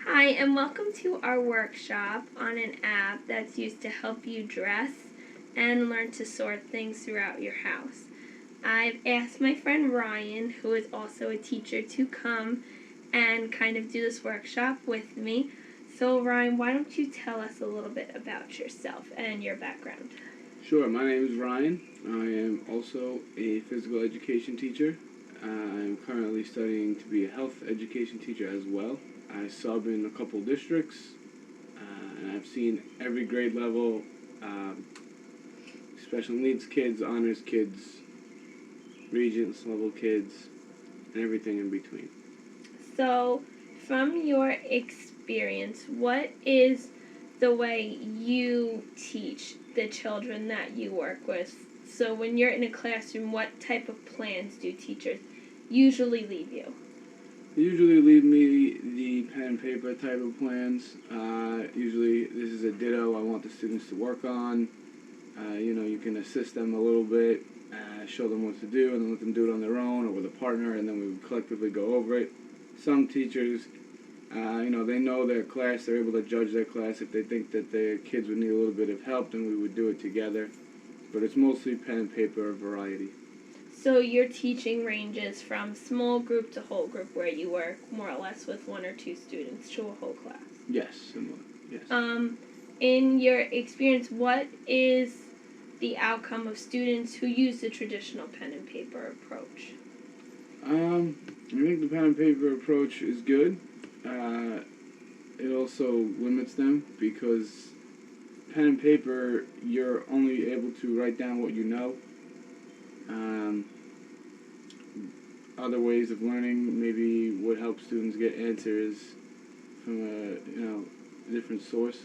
Hi, and welcome to our workshop on an app that's used to help you dress and learn to sort things throughout your house. I've asked my friend Ryan, who is also a teacher, to come and kind of do this workshop with me. So, Ryan, why don't you tell us a little bit about yourself and your background? Sure, my name is Ryan. I am also a physical education teacher. I'm currently studying to be a health education teacher as well. I sub in a couple districts, and I've seen every grade level, special needs kids, honors kids, regents level kids, and everything in between. So, from your experience, what is the way you teach the children that you work with? So, when you're in a classroom, what type of plans do teachers usually leave you? They usually leave me the pen and paper type of plans. Usually, this is a ditto I want the students to work on. You can assist them a little bit, show them what to do, and then let them do it on their own or with a partner, and then we would collectively go over it. Some teachers, they know their class, they're able to judge their class. If they think that their kids would need a little bit of help, then we would do it together. But it's mostly pen and paper variety. So, your teaching ranges from small group to whole group, where you work more or less with one or two students to a whole class. Yes, similar. Yes. In your experience, what is the outcome of students who use the traditional pen and paper approach? I think the pen and paper approach is good. It also limits them because pen and paper, you're only able to write down what you know. Other ways of learning maybe would help students get answers from a different source.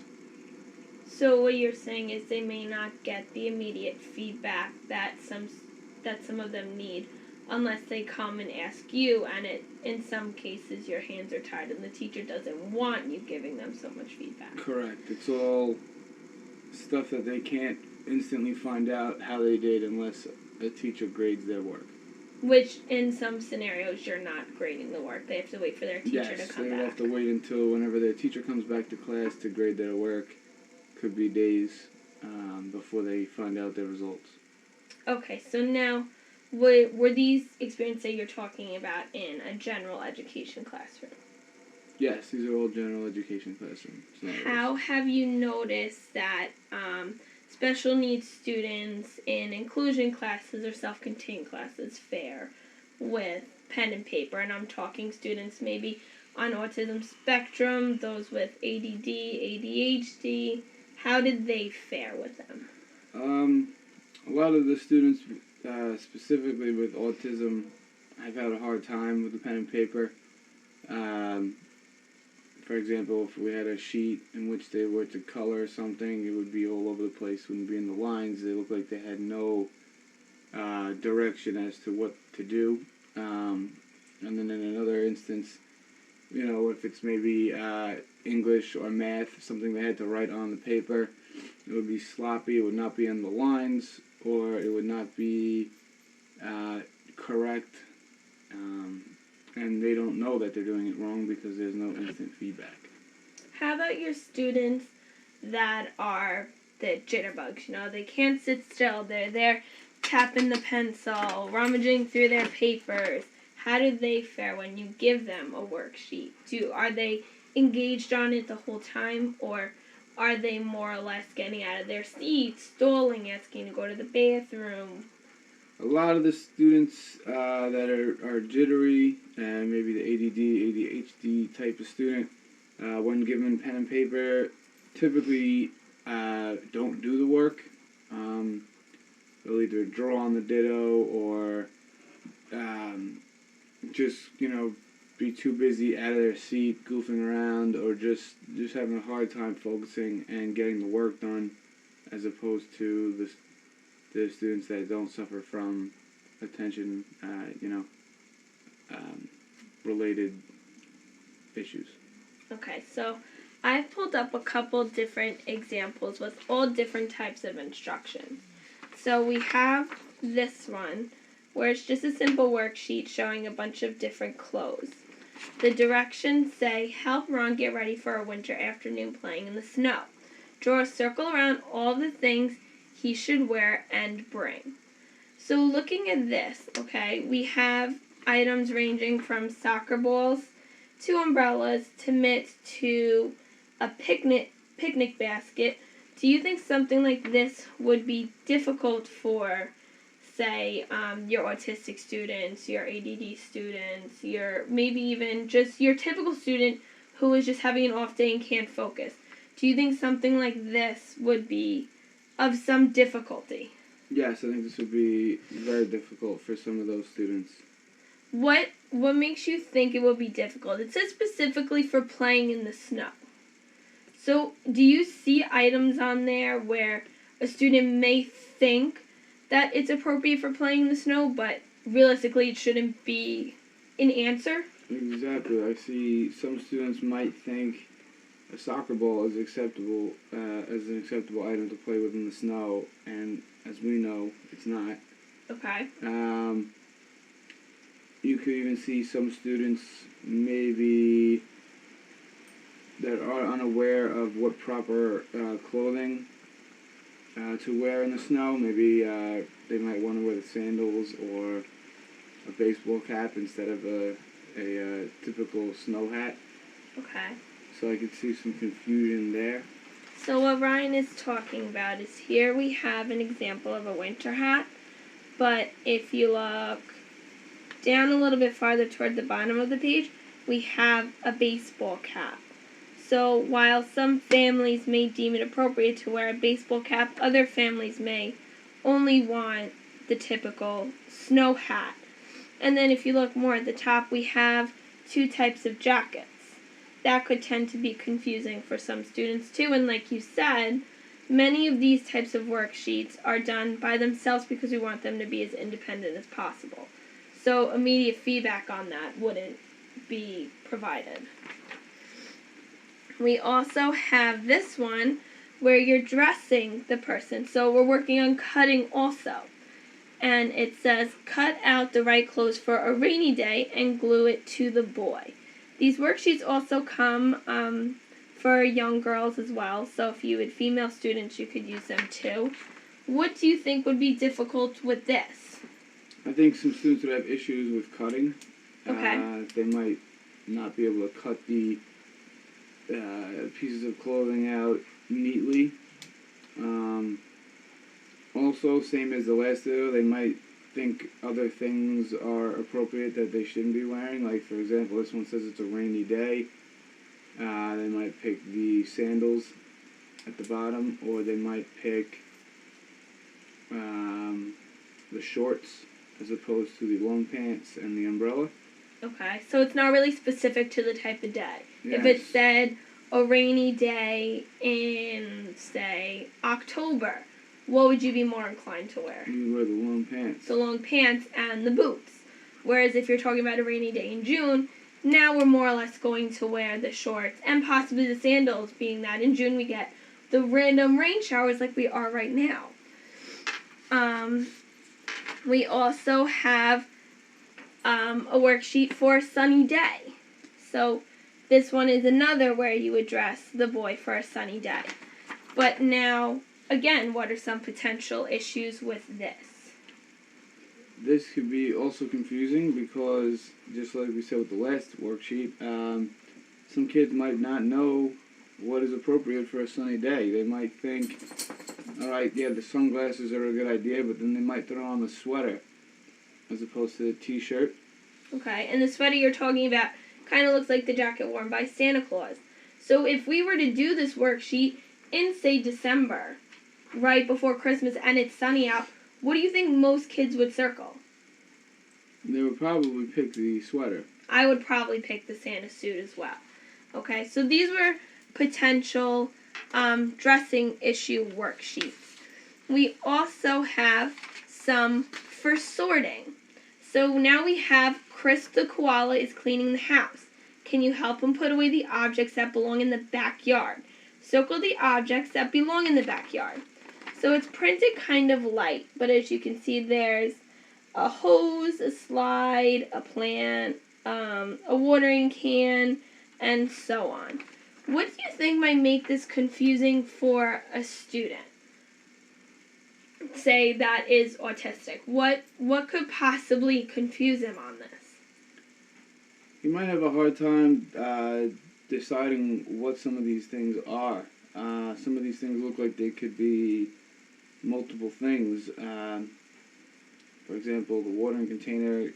So what you're saying is they may not get the immediate feedback that some of them need unless they come and ask you, and in some cases your hands are tied and the teacher doesn't want you giving them so much feedback. Correct. It's all stuff that they can't instantly find out how they did unless a teacher grades their work. Which, in some scenarios, you're not grading the work. They have to wait for their teacher to come back. Yes, they have to wait until whenever their teacher comes back to class to grade their work. Could be days before they find out their results. Okay, so now, were these experiences that you're talking about in a general education classroom? Yes, these are all general education classrooms. How have you noticed that special needs students in inclusion classes or self-contained classes fare with pen and paper? And I'm talking students maybe on autism spectrum, those with ADD, ADHD. How did they fare with them? A lot of the students, specifically with autism, have had a hard time with the pen and paper. For example, if we had a sheet in which they were to color something, it would be all over the place, wouldn't be in the lines. They looked like they had no direction as to what to do. And then in another instance, if it's maybe English or math, something they had to write on the paper, it would be sloppy, it would not be in the lines, or it would not be correct. And they don't know that they're doing it wrong because there's no instant feedback. How about your students that are the jitterbugs? They can't sit still. They're there tapping the pencil, rummaging through their papers. How do they fare when you give them a worksheet? Are they engaged on it the whole time, or are they more or less getting out of their seats, stalling, asking to go to the bathroom? A lot of the students that are jittery and maybe the ADD, ADHD type of student, when given pen and paper, typically don't do the work. They'll either draw on the ditto or just be too busy out of their seat, goofing around, or just having a hard time focusing and getting the work done, as opposed to the students that don't suffer from attention, related issues. Okay, so I've pulled up a couple different examples with all different types of instructions. So we have this one, where it's just a simple worksheet showing a bunch of different clothes. The directions say, help Ron get ready for a winter afternoon playing in the snow. Draw a circle around all the things he should wear and bring. So looking at this, okay, we have items ranging from soccer balls to umbrellas to mitts to a picnic basket. Do you think something like this would be difficult for, say, your autistic students, your ADD students, your maybe even just your typical student who is just having an off day and can't focus? Do you think something like this would be of some difficulty? Yes, I think this would be very difficult for some of those students. What makes you think it would be difficult? It says specifically for playing in the snow. So, do you see items on there where a student may think that it's appropriate for playing in the snow, but realistically it shouldn't be an answer? Exactly. I see some students might think a soccer ball is acceptable as an acceptable item to play with in the snow, and as we know, it's not. Okay. You could even see some students maybe that are unaware of what proper clothing to wear in the snow. Maybe they might want to wear the sandals or a baseball cap instead of a typical snow hat. Okay. So I could see some confusion there. So what Ryan is talking about is here we have an example of a winter hat, but if you look down a little bit farther toward the bottom of the page, we have a baseball cap. So while some families may deem it appropriate to wear a baseball cap, other families may only want the typical snow hat. And then if you look more at the top, we have two types of jackets. That could tend to be confusing for some students too, and like you said, many of these types of worksheets are done by themselves because we want them to be as independent as possible. So immediate feedback on that wouldn't be provided. We also have this one where you're dressing the person. So we're working on cutting also. And it says, cut out the right clothes for a rainy day and glue it to the boy. These worksheets also come for young girls as well. So if you had female students, you could use them too. What do you think would be difficult with this? I think some students would have issues with cutting. Okay. They might not be able to cut the pieces of clothing out neatly. Also, same as the last video, they might think other things are appropriate that they shouldn't be wearing. Like, for example, this one says it's a rainy day. They might pick the sandals at the bottom, or they might pick the shorts as opposed to the long pants and the umbrella. Okay, so it's not really specific to the type of day. Yes. If it said a rainy day in, say, October, what would you be more inclined to wear? You wear the long pants. The long pants and the boots. Whereas if you're talking about a rainy day in June, now we're more or less going to wear the shorts and possibly the sandals, being that in June we get the random rain showers like we are right now. We also have a worksheet for a sunny day. So this one is another where you would dress the boy for a sunny day. But now, again, what are some potential issues with this? This could be also confusing because, just like we said with the last worksheet, some kids might not know what is appropriate for a sunny day. They might think, alright, yeah, the sunglasses are a good idea, but then they might throw on the sweater as opposed to the t-shirt. Okay, and the sweater you're talking about kind of looks like the jacket worn by Santa Claus. So if we were to do this worksheet in, say, December, right before Christmas, and it's sunny out, what do you think most kids would circle? They would probably pick the sweater. I would probably pick the Santa suit as well. Okay, so these were potential dressing issue worksheets. We also have some for sorting. So now we have Chris the koala is cleaning the house. Can you help him put away the objects that belong in the backyard? Circle the objects that belong in the backyard. So it's printed kind of light, but as you can see, there's a hose, a slide, a plant, a watering can, and so on. What do you think might make this confusing for a student? Say that is autistic. What could possibly confuse him on this? You might have a hard time deciding what some of these things are. Some of these things look like they could be multiple things. For example, the watering container,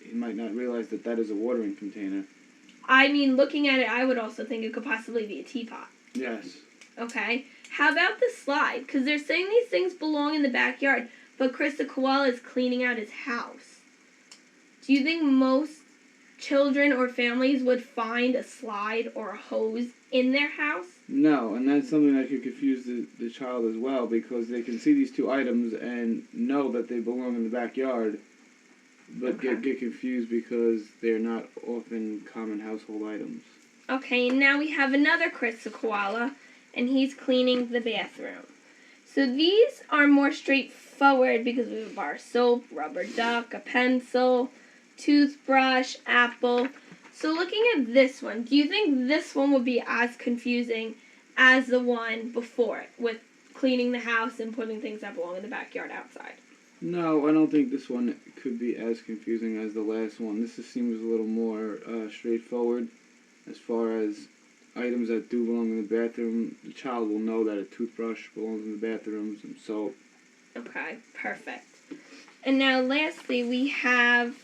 he might not realize that that is a watering container. I mean, looking at it, I would also think it could possibly be a teapot. Yes. Okay. How about the slide? Because they're saying these things belong in the backyard, but Chris the koala is cleaning out his house. Do you think most children or families would find a slide or a hose in their house? No, and that's something that could confuse the child as well, because they can see these two items and know that they belong in the backyard, but Okay. get confused because they're not often common household items. Okay, and now we have another Chris the koala, and he's cleaning the bathroom. So these are more straightforward because we have a bar of soap, rubber duck, a pencil, toothbrush, apple. So looking at this one, do you think this one would be as confusing as the one before it, with cleaning the house and putting things that belong in the backyard outside? No, I don't think this one could be as confusing as the last one. This just seems a little more straightforward as far as items that do belong in the bathroom. The child will know that a toothbrush belongs in the bathrooms and soap. Okay, perfect. And now lastly, we have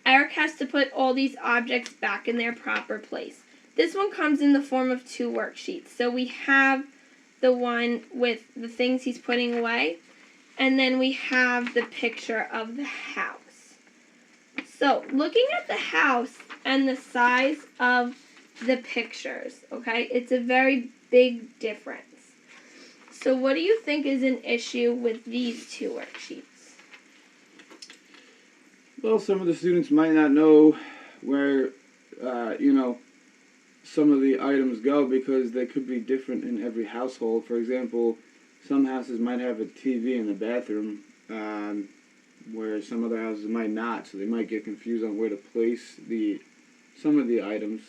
Eric has to put all these objects back in their proper place. This one comes in the form of 2 worksheets. So we have the one with the things he's putting away, and then we have the picture of the house. So looking at the house and the size of the pictures, okay, it's a very big difference. So what do you think is an issue with these 2 worksheets? Well, some of the students might not know where, some of the items go because they could be different in every household. For example, some houses might have a TV in the bathroom, where some other houses might not, so they might get confused on where to place some of the items.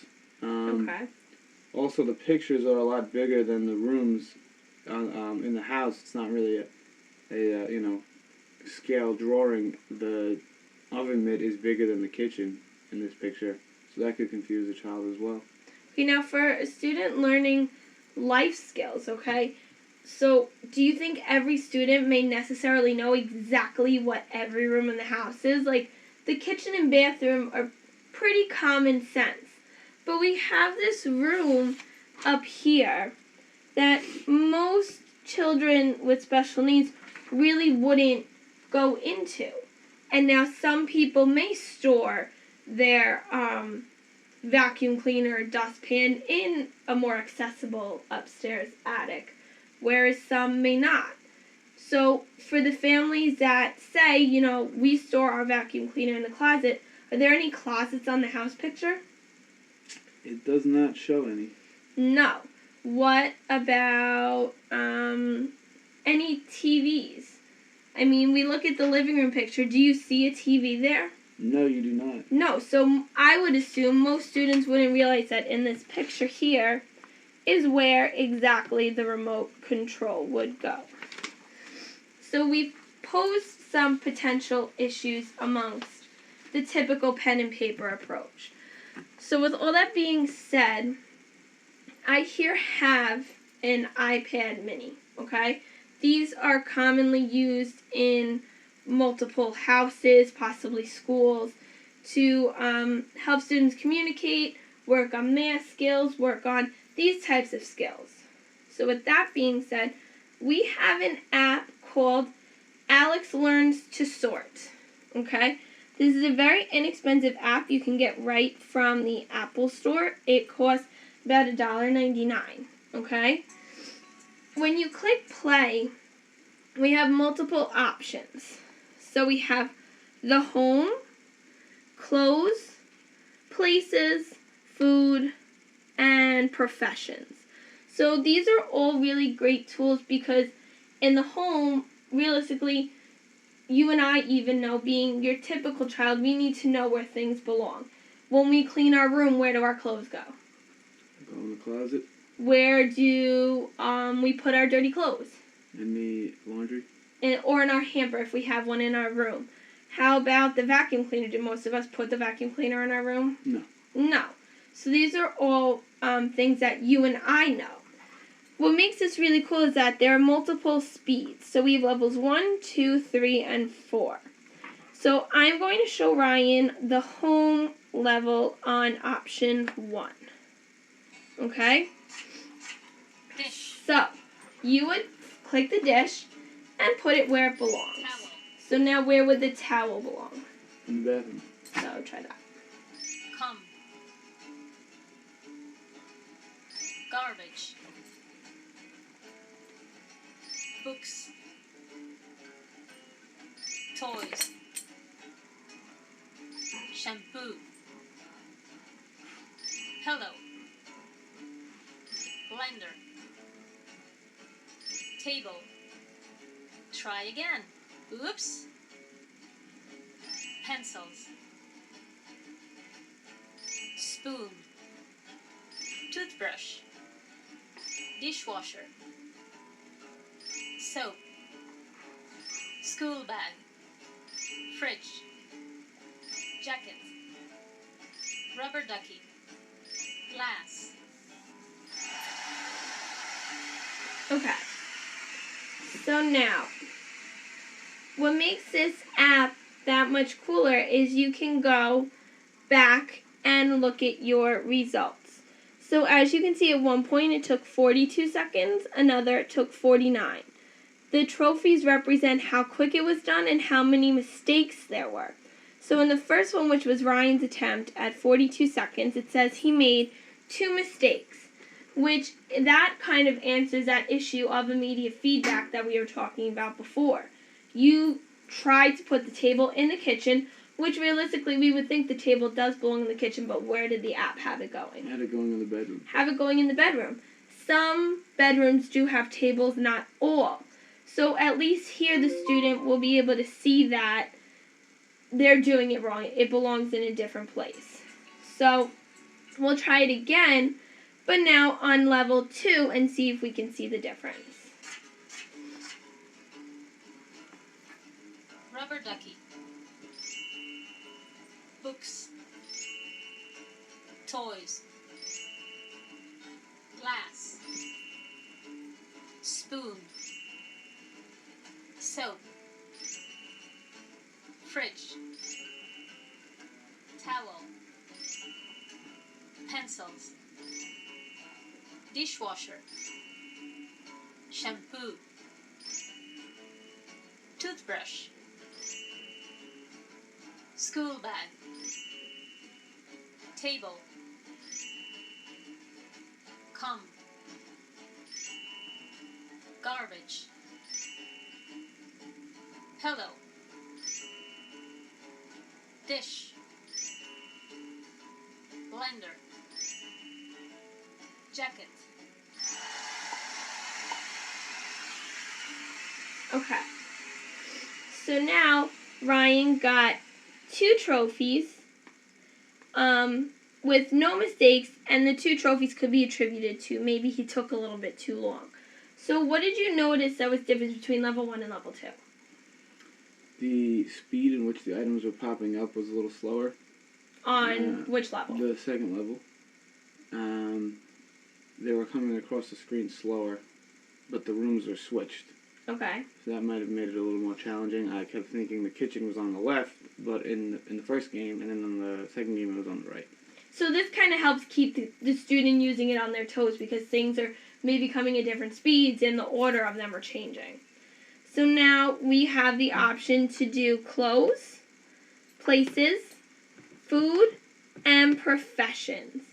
Okay. Also, the pictures are a lot bigger than the rooms in the house. It's not really a scale drawing. The oven mitt is bigger than the kitchen in this picture, so that could confuse the child as well. Okay, now for a student learning life skills, okay, so do you think every student may necessarily know exactly what every room in the house is? Like, the kitchen and bathroom are pretty common sense, but we have this room up here that most children with special needs really wouldn't go into. And now some people may store their vacuum cleaner or dustpan in a more accessible upstairs attic, whereas some may not. So for the families that say, we store our vacuum cleaner in the closet, are there any closets on the house picture? It does not show any. No. What about any TVs? I mean, we look at the living room picture. Do you see a TV there? No, you do not. No, so I would assume most students wouldn't realize that in this picture here is where exactly the remote control would go. So we've posed some potential issues amongst the typical pen and paper approach. So with all that being said, I here have an iPad mini, okay? These are commonly used in multiple houses, possibly schools, to help students communicate, work on math skills, work on these types of skills. So with that being said, we have an app called Alex Learns to Sort, okay? This is a very inexpensive app you can get right from the Apple Store. It costs about $1.99, okay? When you click play, we have multiple options. So we have the home, clothes, places, food, and professions. So these are all really great tools because in the home, realistically, you and I even know, being your typical child, we need to know where things belong. When we clean our room, where do our clothes go? Go in the closet. Where do we put our dirty clothes? In the laundry. Or in our hamper if we have one in our room. How about the vacuum cleaner? Do most of us put the vacuum cleaner in our room? No. No. So these are all things that you and I know. What makes this really cool is that there are multiple speeds. So we have levels 1, 2, 3, and 4. So I'm going to show Ryan the home level on option 1. Okay? Dish. So you would click the dish and put it where it belongs. Towel. So now where would the towel belong? In the bathroom. So try that. Come. Garbage. Books. Toys. Shampoo. Pillow. Blender. Table. Try again. Oops. Pencils. Spoon. Toothbrush. Dishwasher. Soap. School bag. Fridge. Jacket. Rubber ducky. Glass. Okay. So now, what makes this app that much cooler is you can go back and look at your results. So as you can see, at one point it took 42 seconds, another it took 49. The trophies represent how quick it was done and how many mistakes there were. So in the first one, which was Ryan's attempt at 42 seconds, it says he made 2 mistakes, which that kind of answers that issue of immediate feedback that we were talking about before. You tried to put the table in the kitchen, which realistically we would think the table does belong in the kitchen, but where did the app have it going? I had it going in the bedroom. Have it going in the bedroom. Some bedrooms do have tables, not all. So at least here the student will be able to see that they're doing it wrong. It belongs in a different place. So we'll try it again, but now on level 2 and see if we can see the difference. Rubber ducky. Books. Toys. Glass. Spoon. Soap. Fridge. Towel. Pencils. Dishwasher. Shampoo. Toothbrush. School bag. Table. Comb. Garbage. Pillow. Dish. Blender. Jacket. Okay. So now Ryan got 2 trophies with no mistakes, and the 2 trophies could be attributed to maybe he took a little bit too long. So what did you notice that was different between level 1 and level 2? The speed in which the items were popping up was a little slower. On which level? The second level. They were coming across the screen slower, but the rooms were switched. Okay. So that might have made it a little more challenging. I kept thinking the kitchen was on the left, but in the first game, and then in the second game it was on the right. So this kind of helps keep the student using it on their toes because things are maybe coming at different speeds and the order of them are changing. So now we have the option to do clothes, places, food, and professions.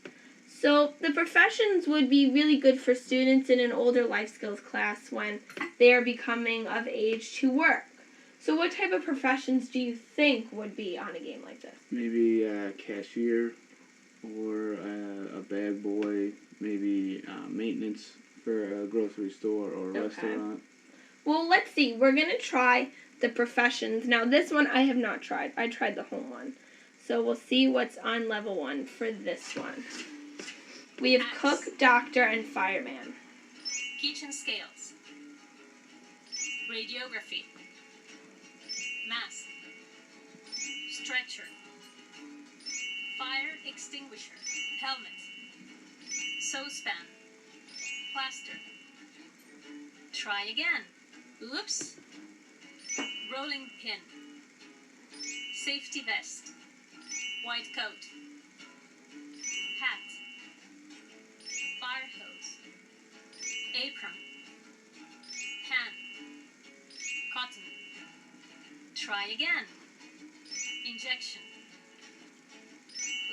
So the professions would be really good for students in an older life skills class when they are becoming of age to work. So what type of professions do you think would be on a game like this? Maybe a cashier or a bag boy, maybe maintenance for a grocery store or a restaurant. Well, let's see. We're going to try the professions. Now, this one I have not tried. I tried the home one. So we'll see what's on level 1 for this one. We have Axe. cook, doctor, and fireman. Kitchen scales. Radiography. Mask. Stretcher. Fire extinguisher. Helmet. Saucepan. Plaster. Try again. Oops. Rolling pin. Safety vest. White coat. Hat. Fire hose. Apron. Pan. Cotton. Try again. Injection.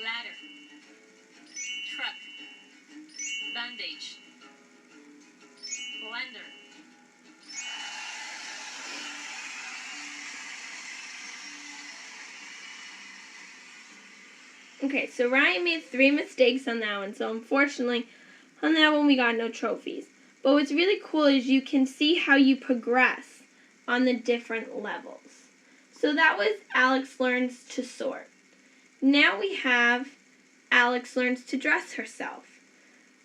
Ladder. Truck. Bandage. Blender. Okay, so Ryan made 3 mistakes on that one, so unfortunately, on that one we got no trophies. But what's really cool is you can see how you progress on the different levels. So that was Alex learns to sort. Now we have Alex learns to dress herself,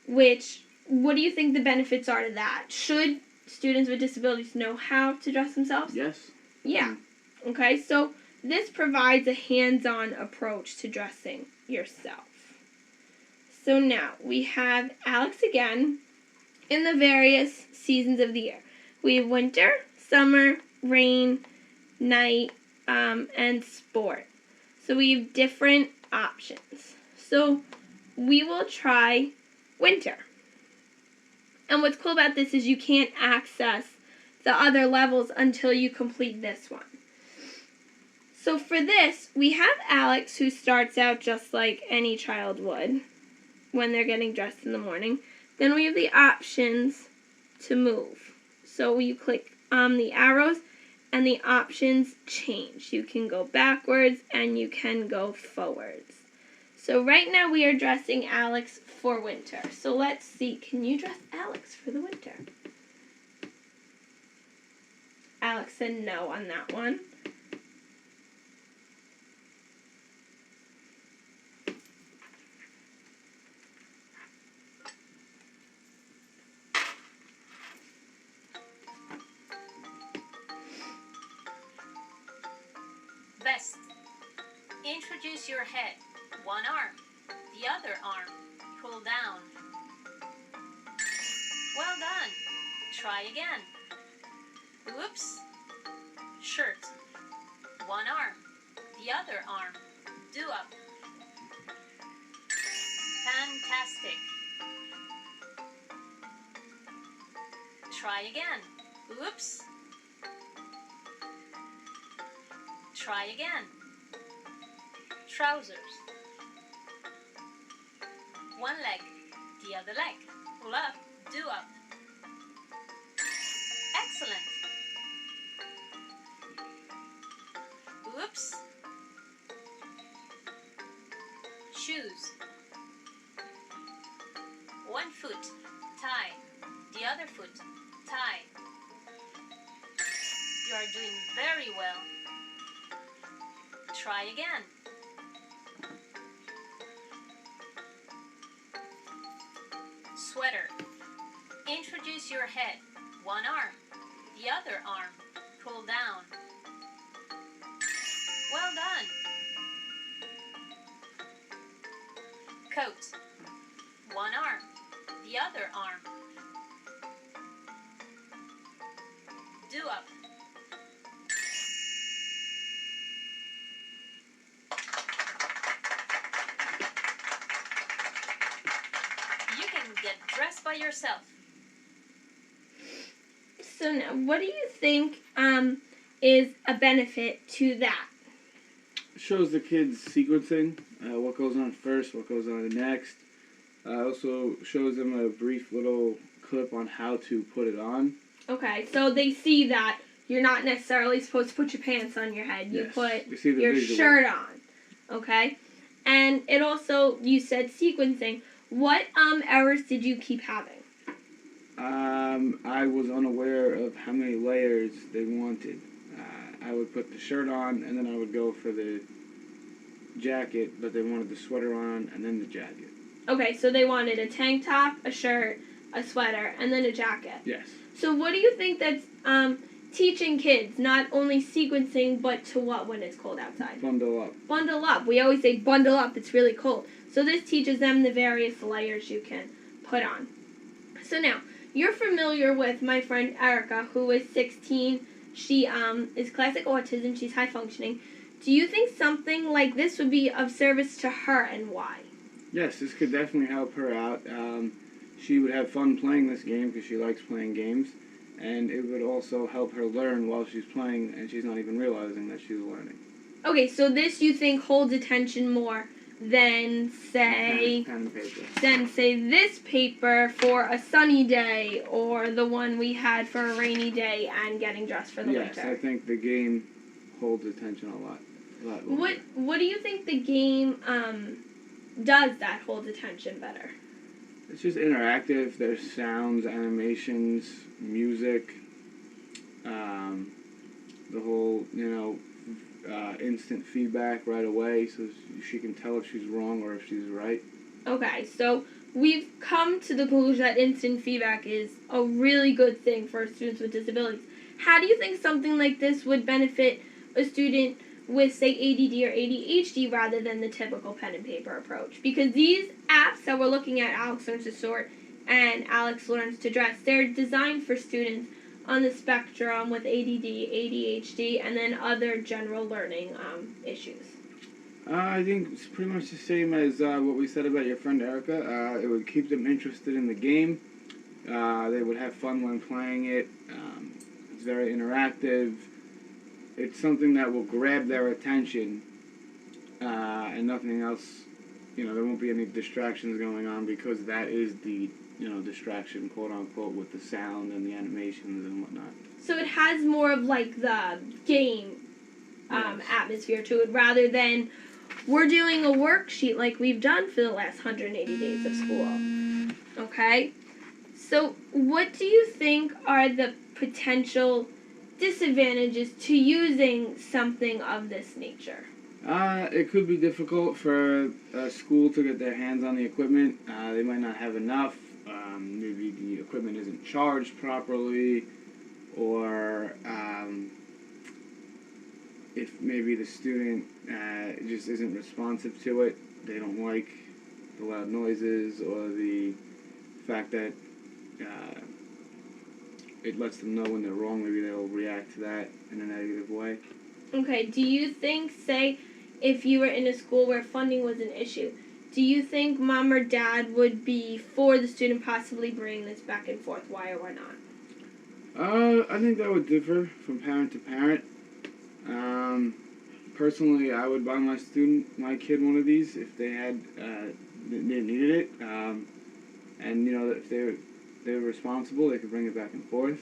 which, what do you think the benefits are to that? Should students with disabilities know how to dress themselves? Yes. Yeah. Okay, so this provides a hands-on approach to dressing yourself. So now we have Alex again in the various seasons of the year. We have winter, summer, rain, night, and sport. So we have different options. So we will try winter. And what's cool about this is you can't access the other levels until you complete this one. So for this, we have Alex, who starts out just like any child would when they're getting dressed in the morning. Then we have the options to move. So you click the arrows and the options change. You can go backwards and you can go forwards. So right now we are dressing Alex for winter. So let's see, can you dress Alex for the winter? Alex said no on that one. Vest. Introduce your head. One arm. The other arm. Pull down. Well done. Try again. Oops. Shirt. One arm. The other arm. Do up. Fantastic. Try again. Oops. Try again. Trousers. One leg, the other leg. Pull up, do up. Excellent. Oops. Shoes. One foot, tie. The other foot, tie. You are doing very well. Try again. Sweater. Introduce your head. One arm. The other arm. Pull down. Well done. Coat. One arm. The other arm. Do up. You can get dressed by yourself. So now, what do you think is a benefit to that? Shows the kids sequencing, what goes on first, what goes on next. Also shows them a brief little clip on how to put it on. Okay, so they see that you're not necessarily supposed to put your pants on your head. You Yes, put we see the your visual. shirt on. Okay? And it also, you said sequencing. What errors did you keep having? I was unaware of how many layers they wanted. I would put the shirt on, and then I would go for the jacket, but they wanted the sweater on and then the jacket. Okay, so they wanted a tank top, a shirt, a sweater, and then a jacket. Yes. So what do you think that's teaching kids not only sequencing, but to what when it's cold outside? Bundle up. Bundle up. We always say bundle up. It's really cold. So this teaches them the various layers you can put on. So now, you're familiar with my friend Erica, who is 16. She is classic autism. She's high functioning. Do you think something like this would be of service to her, and why? Yes, this could definitely help her out. She would have fun playing this game because she likes playing games, and it would also help her learn while she's playing, and she's not even realizing that she's learning. Okay, so this you think holds attention more than say Pen and paper. this paper for a sunny day, or the one we had for a rainy day and getting dressed for the Yes, winter. I think the game holds attention a lot longer. What do you think the game does that holds attention better? It's just interactive. There's sounds, animations, music, the whole, instant feedback right away, so she can tell if she's wrong or if she's right. Okay, so we've come to the conclusion that instant feedback is a really good thing for students with disabilities. How do you think something like this would benefit a student with, say, ADD or ADHD rather than the typical pen and paper approach? Because these apps that we're looking at, Alex Learns to Sort and Alex Learns to Dress, they're designed for students on the spectrum with ADD, ADHD, and then other general learning issues. I think it's pretty much the same as what we said about your friend Erica. It would keep them interested in the game. They would have fun when playing it. It's very interactive. It's something that will grab their attention, and nothing else. There won't be any distractions going on because that is the, distraction, quote unquote, with the sound and the animations and whatnot. So it has more of like the game Yes. atmosphere to it rather than we're doing a worksheet like we've done for the last 180 days of school. Okay? So what do you think are the potential disadvantages to using something of this nature? It could be difficult for a school to get their hands on the equipment. They might not have enough. Maybe the equipment isn't charged properly, or if maybe the student just isn't responsive to it. They don't like the loud noises or the fact that it lets them know when they're wrong. Maybe they'll react to that in a negative way. Okay, do you think, say, if you were in a school where funding was an issue, do you think mom or dad would be for the student possibly bringing this back and forth? Why or why not? I think that would differ from parent to parent. Personally, I would buy my kid one of these if they had, they needed it. And if they're responsible, they could bring it back and forth.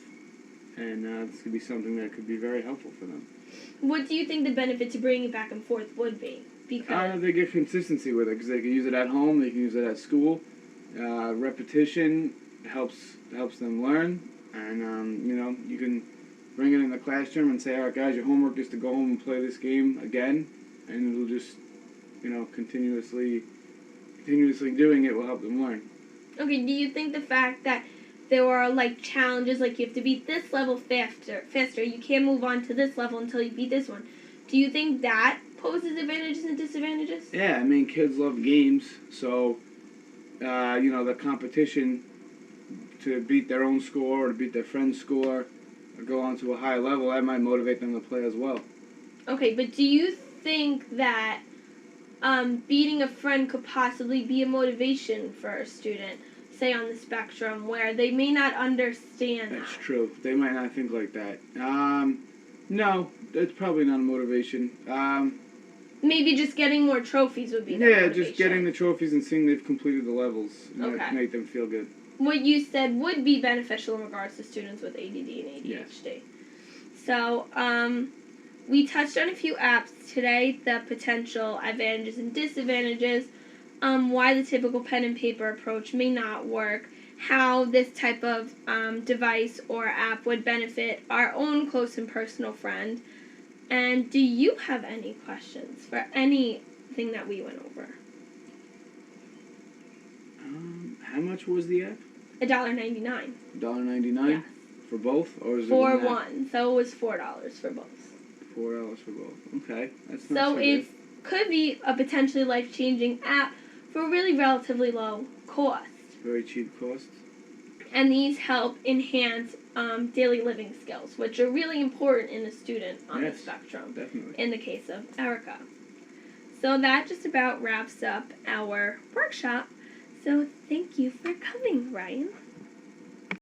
And this could be something that could be very helpful for them. What do you think the benefit to bringing it back and forth would be? Because They get consistency with it because they can use it at home, they can use it at school. Repetition helps them learn, and you can bring it in the classroom and say, all right, guys, your homework is to go home and play this game again, and it'll just continuously doing it will help them learn. okay, do you think the fact that there are like challenges, like you have to beat this level faster, you can't move on to this level until you beat this one, do you think that poses advantages and disadvantages? Yeah, I mean, kids love games, so the competition to beat their own score or to beat their friend's score or go on to a higher level, that might motivate them to play as well. Okay, but do you think that beating a friend could possibly be a motivation for a student, say on the spectrum, where they may not understand that? That's true. They might not think like that. No, it's probably not a motivation. Maybe just getting more trophies would be the motivation. Just getting the trophies and seeing they've completed the levels Okay. make them feel good. What you said would be beneficial in regards to students with ADD and ADHD. Yes. So, we touched on a few apps today, the potential advantages and disadvantages, why the typical pen and paper approach may not work, how this type of device or app would benefit our own close and personal friend. And do you have any questions for any thing that we went over. How much was the app? $1.99. $1.99 Yes. for both, or is it For one app? one, so it was $4 for both. $4 for both. Okay, that's not So so it good. could be a potentially life-changing app for a really relatively low cost. Very cheap cost. And these help enhance daily living skills, which are really important in a student on the Yes, spectrum, definitely. in the case of Erica. So that just about wraps up our workshop. So thank you for coming, Ryan.